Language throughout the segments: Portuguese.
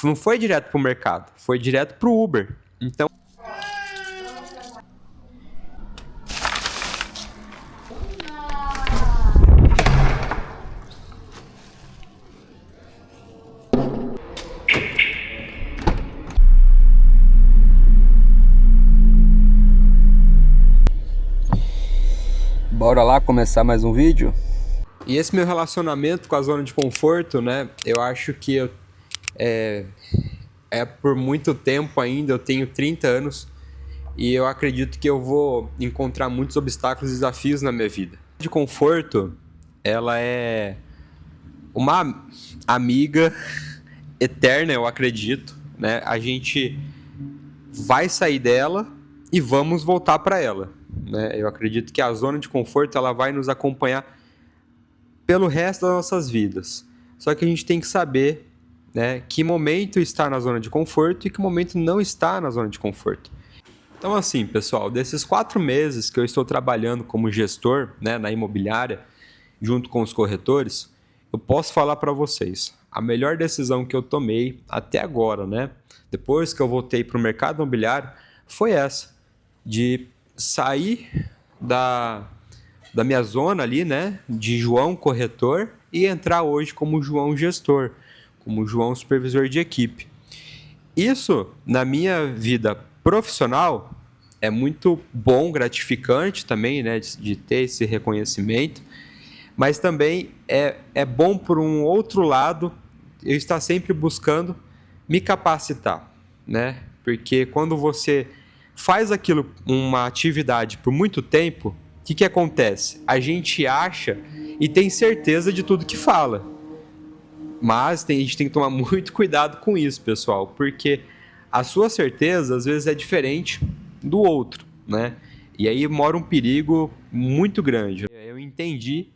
não foi direto para o mercado, foi direto para o Uber. Então, Bora lá começar mais um vídeo? e esse meu relacionamento com a zona de conforto, né? Eu acho que é por muito tempo ainda, eu tenho 30 anos e eu acredito que eu vou encontrar muitos obstáculos e desafios na minha vida. De conforto, ela é uma amiga eterna, eu acredito, né? A gente vai sair dela e vamos voltar para ela, né? Eu acredito que a zona de conforto ela vai nos acompanhar pelo resto das nossas vidas. Só que a gente tem que saber, né, que momento está na zona de conforto e que momento não está na zona de conforto. Então, assim, pessoal, desses 4 meses que eu estou trabalhando como gestor, né, na imobiliária, junto com os corretores, eu posso falar para vocês, a melhor decisão que eu tomei até agora, né, depois que eu voltei para o mercado imobiliário, foi essa, de sair da minha zona ali, né, de João corretor e entrar hoje como João gestor, como João supervisor de equipe. Isso, na minha vida profissional, é muito bom, gratificante também, né, de ter esse reconhecimento, mas também é bom por um outro lado, eu estar sempre buscando me capacitar, né, porque quando você faz aquilo, uma atividade por muito tempo, o que acontece? A gente acha e tem certeza de tudo que fala. Mas a gente tem que tomar muito cuidado com isso, pessoal, porque a sua certeza às vezes é diferente do outro, né? E aí mora um perigo muito grande. Eu entendi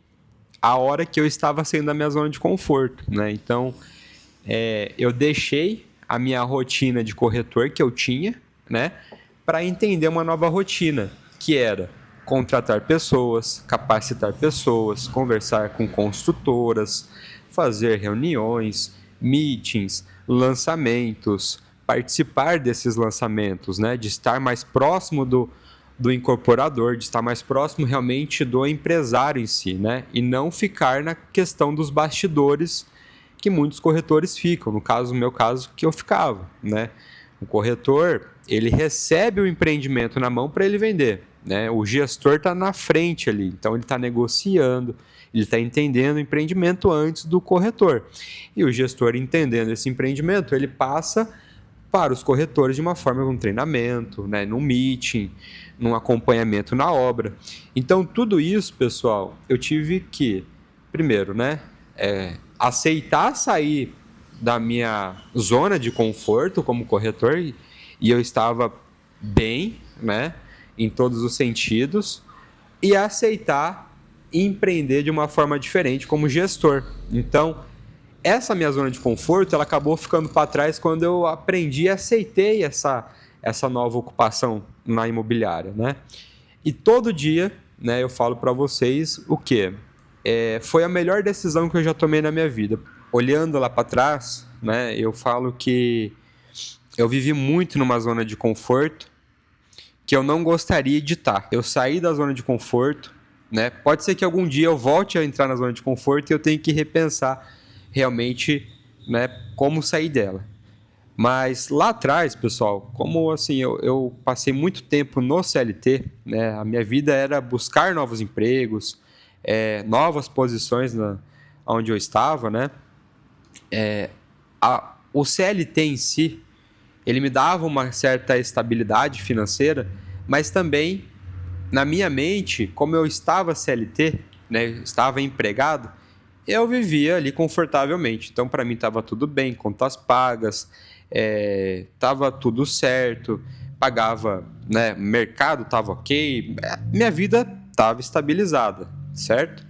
a hora que eu estava saindo da minha zona de conforto, né? Então, eu deixei a minha rotina de corretor que eu tinha, né? Para entender uma nova rotina, que era contratar pessoas, capacitar pessoas, conversar com construtoras, fazer reuniões, meetings, lançamentos, participar desses lançamentos, né? De estar mais próximo do incorporador, de estar mais próximo realmente do empresário em si, né? E não ficar na questão dos bastidores que muitos corretores ficam, no meu caso, que eu ficava, né? O corretor, ele recebe o empreendimento na mão para ele vender, né? O gestor está na frente ali, então ele está negociando, ele está entendendo o empreendimento antes do corretor. E o gestor, entendendo esse empreendimento, ele passa para os corretores de uma forma, num treinamento, né? Num meeting, num acompanhamento na obra. Então, tudo isso, pessoal, eu tive que, primeiro, né? Aceitar sair da minha zona de conforto como corretor e eu estava bem, né, em todos os sentidos, e aceitar empreender de uma forma diferente como gestor. Então, essa minha zona de conforto, ela acabou ficando para trás quando eu aprendi e aceitei essa nova ocupação na imobiliária, né? E todo dia, né, eu falo para vocês o quê? Foi a melhor decisão que eu já tomei na minha vida. Olhando lá para trás, né, eu falo que eu vivi muito numa zona de conforto que eu não gostaria de estar. Eu saí da zona de conforto, né? Pode ser que algum dia eu volte a entrar na zona de conforto e eu tenho que repensar realmente, né, como sair dela. Mas lá atrás, pessoal, como assim, eu passei muito tempo no CLT, né? A minha vida era buscar novos empregos, novas posições onde eu estava, né? O CLT em si, ele me dava uma certa estabilidade financeira, mas também, na minha mente, como eu estava CLT, né, estava empregado, eu vivia ali confortavelmente. Então, para mim, estava tudo bem, contas pagas, estava tudo certo, pagava, né, mercado estava ok, minha vida estava estabilizada, certo?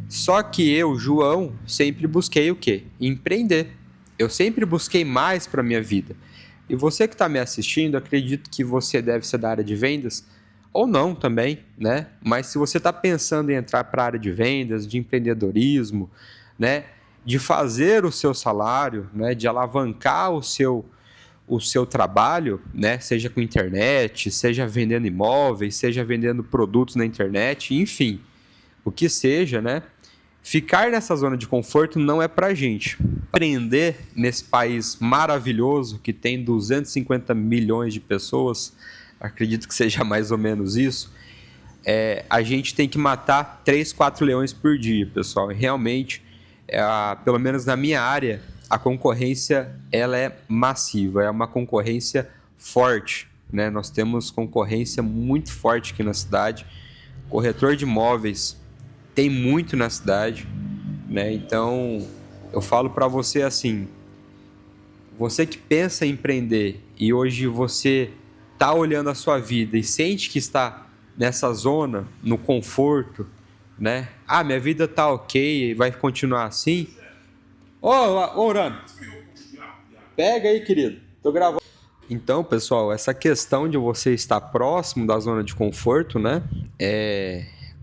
Só que eu, João, sempre busquei o quê? Empreender. Eu sempre busquei mais para minha vida. E você que está me assistindo, acredito que você deve ser da área de vendas, ou não também, né? Mas se você está pensando em entrar para a área de vendas, de empreendedorismo, né? de fazer o seu salário, né, de alavancar o seu trabalho, né, seja com internet, seja vendendo imóveis, seja vendendo produtos na internet, enfim, o que seja, né? Ficar nessa zona de conforto não é pra gente. Empreender nesse país maravilhoso que tem 250 milhões de pessoas, acredito que seja mais ou menos isso, a gente tem que matar 3, 4 leões por dia, pessoal. E realmente, pelo menos na minha área, a concorrência ela é massiva, é uma concorrência forte, né? Nós temos concorrência muito forte aqui na cidade. Corretor de imóveis tem muito na cidade, né? Então, eu falo para você assim, você que pensa em empreender e hoje você está olhando a sua vida e sente que está nessa zona, no conforto, né? Ah, minha vida tá ok, vai continuar assim. Ô, Urano, pega aí, querido, tô gravando. Então, pessoal, essa questão de você estar próximo da zona de conforto, né?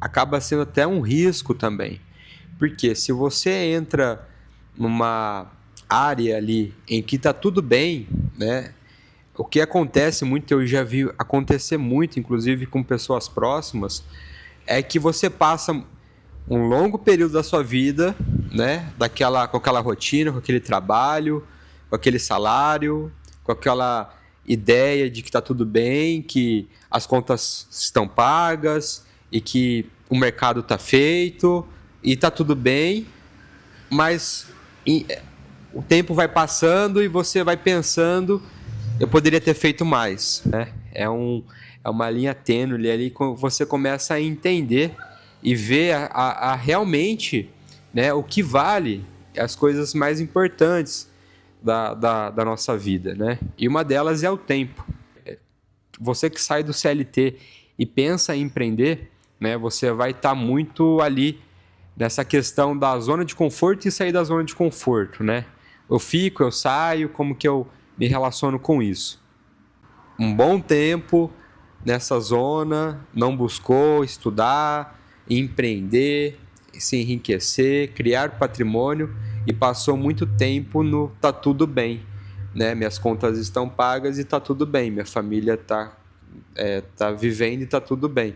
Acaba sendo até um risco também. Porque se você entra numa área ali em que tá tudo bem, né? O que acontece muito, eu já vi acontecer muito, inclusive com pessoas próximas, é que você passa um longo período da sua vida, né? Com aquela rotina, com aquele trabalho, com aquele salário, com aquela ideia de que tá tudo bem, que as contas estão pagas e que o mercado tá feito e tá tudo bem, mas o tempo vai passando e você vai pensando, eu poderia ter feito mais, né? É uma linha tênue ali que você começa a entender e ver realmente, né, o que vale as coisas mais importantes da nossa vida, né? E uma delas é o tempo. Você que sai do CLT e pensa em empreender, né, você vai estar muito ali nessa questão da zona de conforto e sair da zona de conforto, né? Eu fico, eu saio, como que eu me relaciono com isso? Um bom tempo nessa zona, não buscou estudar, empreender, se enriquecer, criar patrimônio e passou muito tempo no tá tudo bem, né? Minhas contas estão pagas e tá tudo bem, minha família tá vivendo e tá tudo bem.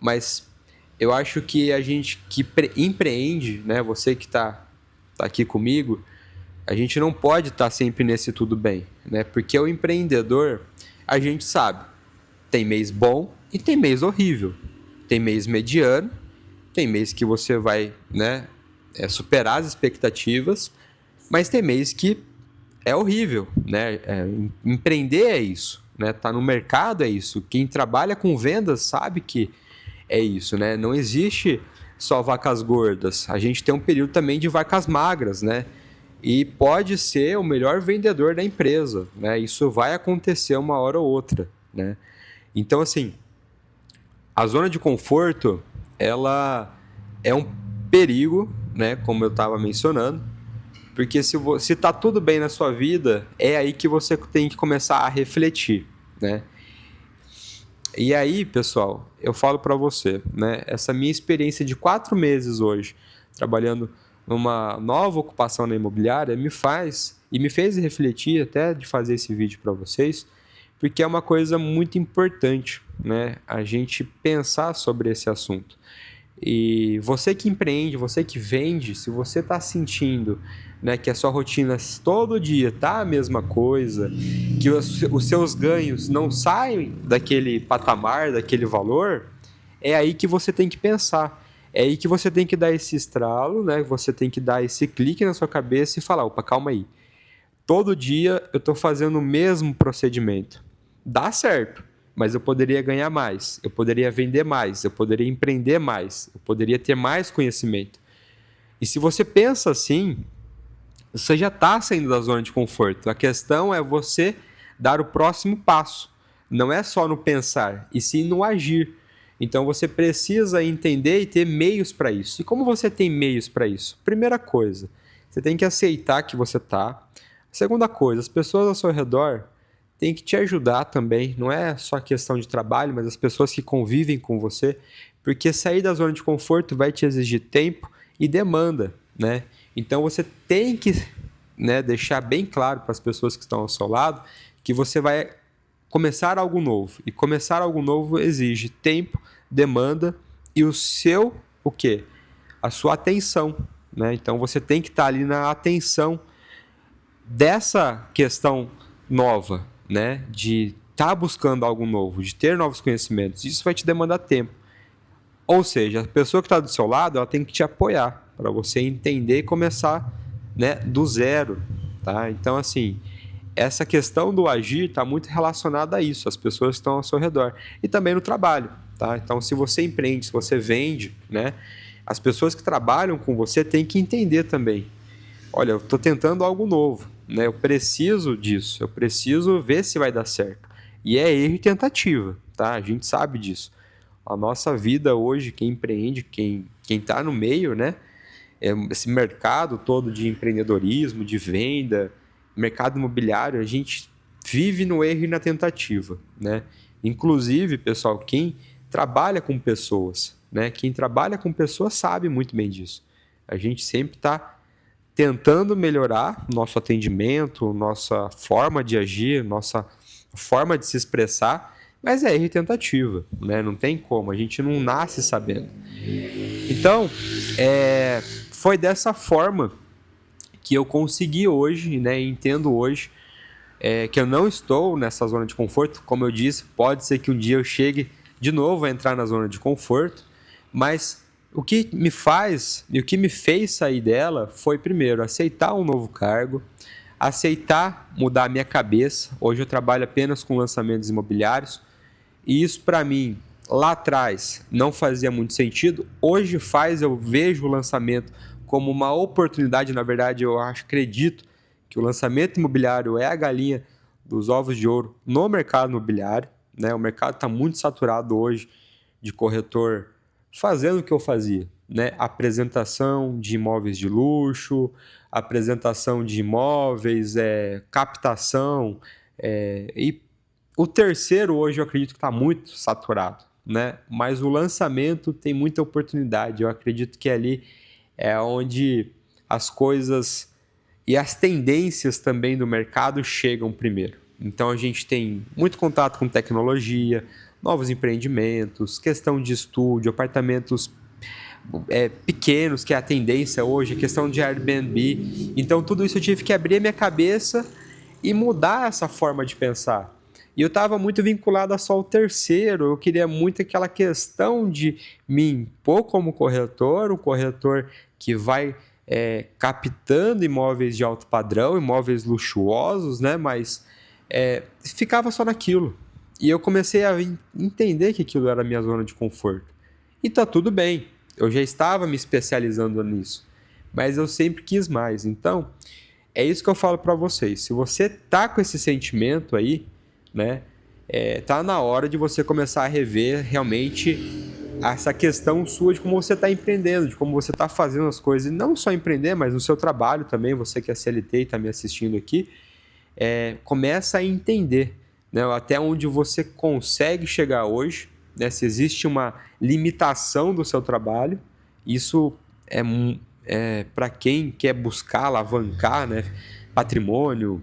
Mas eu acho que a gente que empreende, né? Você que tá aqui comigo, a gente não pode estar sempre nesse tudo bem, né? Porque o empreendedor, a gente sabe, tem mês bom e tem mês horrível. Tem mês mediano, tem mês que você vai, né, superar as expectativas, mas tem mês que é horrível, né? Empreender é isso, né? Tá no mercado é isso. Quem trabalha com vendas sabe que é isso, né? Não existe só vacas gordas. A gente tem um período também de vacas magras, né? E pode ser o melhor vendedor da empresa, né? Isso vai acontecer uma hora ou outra, né? Então, assim, a zona de conforto, ela é um perigo, né? Como eu estava mencionando, porque se tá tudo bem na sua vida, é aí que você tem que começar a refletir, né? E aí, pessoal, eu falo para você, né? Essa minha experiência de 4 meses hoje, trabalhando numa nova ocupação na imobiliária, me fez refletir até de fazer esse vídeo para vocês, porque é uma coisa muito importante, né? A gente pensar sobre esse assunto. E você que empreende, você que vende, se você está sentindo, né, que a sua rotina todo dia tá a mesma coisa, que os seus ganhos não saem daquele patamar, daquele valor, é aí que você tem que pensar. É aí que você tem que dar esse estralo, né? Você tem que dar esse clique na sua cabeça e falar, opa, calma aí. Todo dia eu estou fazendo o mesmo procedimento. Dá certo, mas eu poderia ganhar mais, eu poderia vender mais, eu poderia empreender mais, eu poderia ter mais conhecimento. E se você pensa assim, você já está saindo da zona de conforto. A questão é você dar o próximo passo. Não é só no pensar, e sim no agir. Então você precisa entender e ter meios para isso. E como você tem meios para isso? Primeira coisa, você tem que aceitar que você está. Segunda coisa, as pessoas ao seu redor têm que te ajudar também. Não é só questão de trabalho, mas as pessoas que convivem com você. Porque sair da zona de conforto vai te exigir tempo e demanda, né? Então você tem que, né, deixar bem claro para as pessoas que estão ao seu lado que você vai começar algo novo. E começar algo novo exige tempo, demanda e o quê? A sua atenção, né? Então você tem que estar ali na atenção dessa questão nova, né? De estar buscando algo novo, de ter novos conhecimentos. Isso vai te demandar tempo. Ou seja, a pessoa que está do seu lado, ela tem que te apoiar para você entender e começar, né, do zero, tá? Então, assim, essa questão do agir está muito relacionada a isso, as pessoas que estão ao seu redor. E também no trabalho, tá? Então, se você empreende, se você vende, né, as pessoas que trabalham com você têm que entender também. Olha, eu estou tentando algo novo, né? Eu preciso disso, eu preciso ver se vai dar certo. E é erro e tentativa, tá? A gente sabe disso. A nossa vida hoje, quem empreende, quem está no meio, né? Esse mercado todo de empreendedorismo, de venda, mercado imobiliário, a gente vive no erro e na tentativa, né? Inclusive, pessoal, quem trabalha com pessoas, né? Quem trabalha com pessoas sabe muito bem disso. A gente sempre está tentando melhorar nosso atendimento, nossa forma de agir, nossa forma de se expressar, mas é erro e tentativa, né? Não tem como, a gente não nasce sabendo. Então, foi dessa forma que eu consegui hoje, né? Entendo hoje que eu não estou nessa zona de conforto. Como eu disse, pode ser que um dia eu chegue de novo a entrar na zona de conforto, mas o que me faz e o que me fez sair dela foi, primeiro, aceitar um novo cargo, aceitar mudar a minha cabeça. Hoje eu trabalho apenas com lançamentos imobiliários, e isso para mim, lá atrás, não fazia muito sentido. Hoje eu vejo o lançamento como uma oportunidade. Na verdade, acredito que o lançamento imobiliário é a galinha dos ovos de ouro no mercado imobiliário, né? O mercado está muito saturado hoje de corretor fazendo o que eu fazia, né? Apresentação de imóveis de luxo, apresentação de imóveis, captação, e o terceiro hoje eu acredito que está muito saturado, né? Mas o lançamento tem muita oportunidade. Eu acredito que ali é onde as coisas e as tendências também do mercado chegam primeiro. Então a gente tem muito contato com tecnologia, novos empreendimentos, questão de estúdio, apartamentos pequenos, que é a tendência hoje, questão de Airbnb. Então tudo isso eu tive que abrir a minha cabeça e mudar essa forma de pensar. E eu estava muito vinculado a só o terceiro. Eu queria muito aquela questão de me impor como corretor, um corretor que vai captando imóveis de alto padrão, imóveis luxuosos, né? Mas ficava só naquilo. E eu comecei a entender que aquilo era a minha zona de conforto. E tá tudo bem. Eu já estava me especializando nisso. Mas eu sempre quis mais. Então, é isso que eu falo para vocês. Se você tá com esse sentimento aí, né? Tá na hora de você começar a rever realmente essa questão sua de como você está empreendendo, de como você está fazendo as coisas. E não só empreender, mas no seu trabalho também, você que é CLT e está me assistindo aqui, começa a entender, né, até onde você consegue chegar hoje, né, se existe uma limitação do seu trabalho. Isso para quem quer buscar alavancar, né, patrimônio,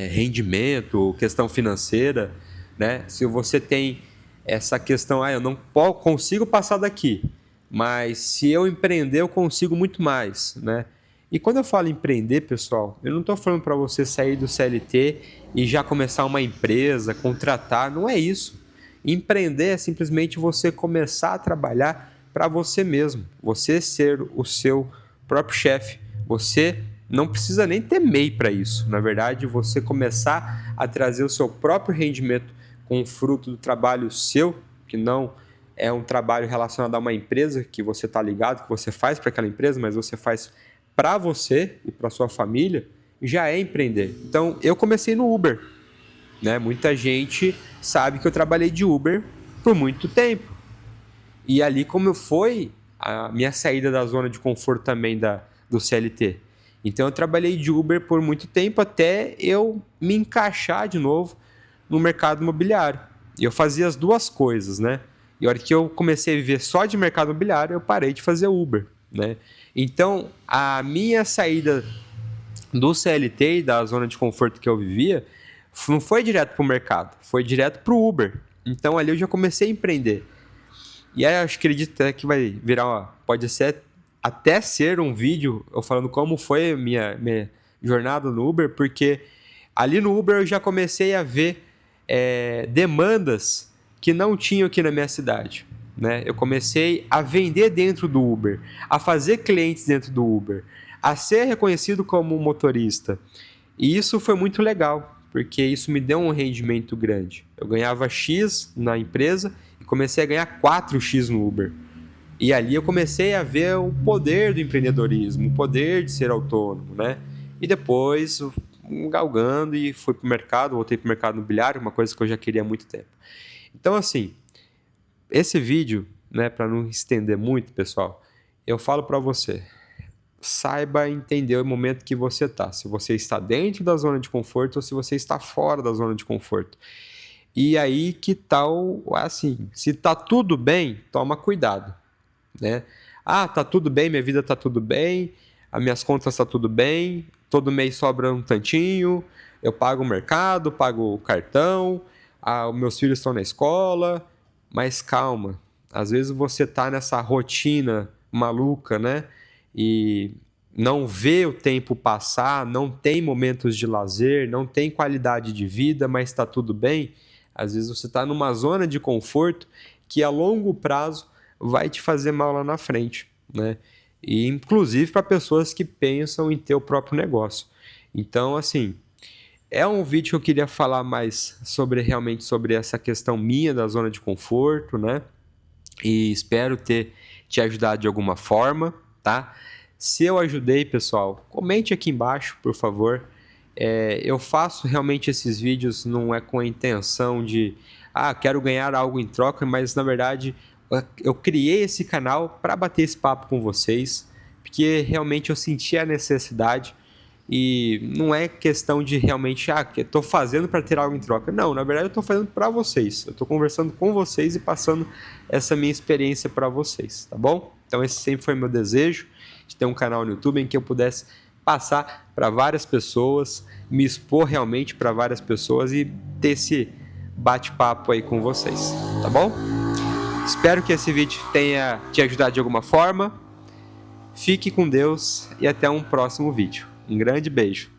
rendimento, questão financeira, né? Se você tem essa questão, eu não consigo passar daqui, mas se eu empreender eu consigo muito mais, né? E quando eu falo empreender, pessoal, eu não estou falando para você sair do CLT e já começar uma empresa, contratar, não é isso. Empreender é simplesmente você começar a trabalhar para você mesmo, você ser o seu próprio chefe, você não precisa nem ter MEI para isso. Na verdade, você começar a trazer o seu próprio rendimento com o fruto do trabalho seu, que não é um trabalho relacionado a uma empresa que você está ligado, que você faz para aquela empresa, mas você faz para você e para sua família, já é empreender. Então, eu comecei no Uber, né? Muita gente sabe que eu trabalhei de Uber por muito tempo. E ali como foi a minha saída da zona de conforto também do CLT. Então eu trabalhei de Uber por muito tempo até eu me encaixar de novo no mercado imobiliário. E eu fazia as duas coisas, né? E a hora que eu comecei a viver só de mercado imobiliário, eu parei de fazer Uber, né? Então, a minha saída do CLT e da zona de conforto que eu vivia não foi direto para o mercado, foi direto para o Uber. Então, ali eu já comecei a empreender. E aí, eu acredito até que vai virar, pode ser até ser um vídeo eu falando como foi a minha jornada no Uber, porque ali no Uber eu já comecei a ver demandas que não tinham aqui na minha cidade, né? Eu comecei a vender dentro do Uber, a fazer clientes dentro do Uber, a ser reconhecido como motorista. E isso foi muito legal, porque isso me deu um rendimento grande. Eu ganhava X na empresa e comecei a ganhar 4x no Uber. E ali eu comecei a ver o poder do empreendedorismo, o poder de ser autônomo, né? E depois, galgando, e fui para o mercado, voltei para o mercado imobiliário, uma coisa que eu já queria há muito tempo. Então, assim, esse vídeo, né, para não estender muito, pessoal, eu falo para você, saiba entender o momento que você está. Se você está dentro da zona de conforto ou se você está fora da zona de conforto. E aí, que tal, assim, se tá tudo bem, toma cuidado, né? Ah, tá tudo bem, minha vida tá tudo bem, as minhas contas tá tudo bem, todo mês sobra um tantinho, eu pago o mercado, pago o cartão, os meus filhos estão na escola, mas calma, às vezes você tá nessa rotina maluca, né? E não vê o tempo passar, não tem momentos de lazer, não tem qualidade de vida, mas está tudo bem. Às vezes você está numa zona de conforto que a longo prazo vai te fazer mal lá na frente, né? E inclusive para pessoas que pensam em ter o próprio negócio. Então, assim, é um vídeo que eu queria falar mais realmente sobre essa questão minha da zona de conforto, né? E espero ter te ajudado de alguma forma, tá? Se eu ajudei, pessoal, comente aqui embaixo, por favor. Eu faço realmente esses vídeos, não é com a intenção de quero ganhar algo em troca, mas na verdade eu criei esse canal para bater esse papo com vocês, porque realmente eu senti a necessidade e não é questão de realmente que eu estou fazendo para ter algo em troca. Não, na verdade eu estou fazendo para vocês. Eu estou conversando com vocês e passando essa minha experiência para vocês, tá bom? Então esse sempre foi meu desejo, de ter um canal no YouTube em que eu pudesse passar para várias pessoas, me expor realmente para várias pessoas e ter esse bate-papo aí com vocês, tá bom? Espero que esse vídeo tenha te ajudado de alguma forma. Fique com Deus e até um próximo vídeo. Um grande beijo.